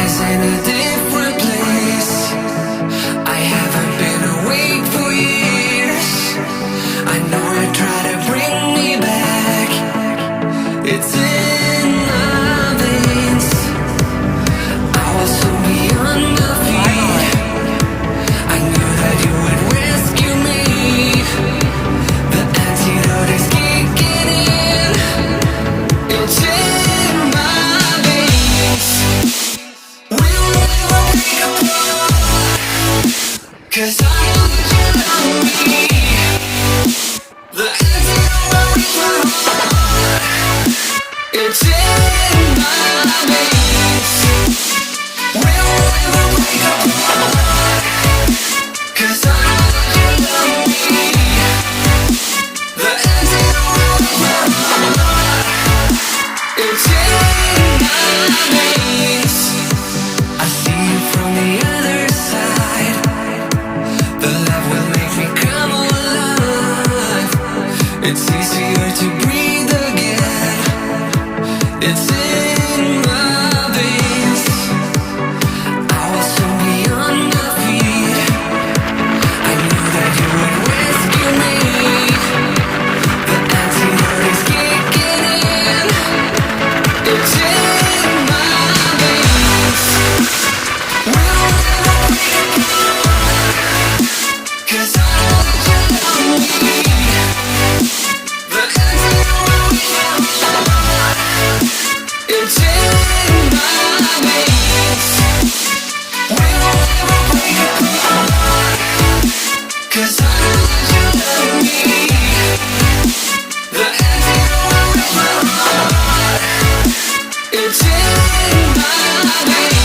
is in a different place. I haven't been awake for years. I know you try to bring me back. It's in my veins. I was so beyond my feet. I knew that you would rescue me. The antidote is kicking in. It's in my veins. We'll never break apart, 'cause I know that you love me. The antidote will reach my heart. It's in my veins. We'll never break apart, 'cause I know that you love me. The antidote will reach my heart. It's in my veins. I see you from the other side. The love will make me come alive. It's easier to breathe again. It's in my veins. I was so beyond my feet. I knew that you would rescue me. The antidote is kicking in. It's in my veins. We'll never break apart, 'cause I know that you love me. The antidote will reach my heart. It's in my veins. We'll never break apart, 'cause I know that you love me. The antidote will reach my heart. It's in my veins.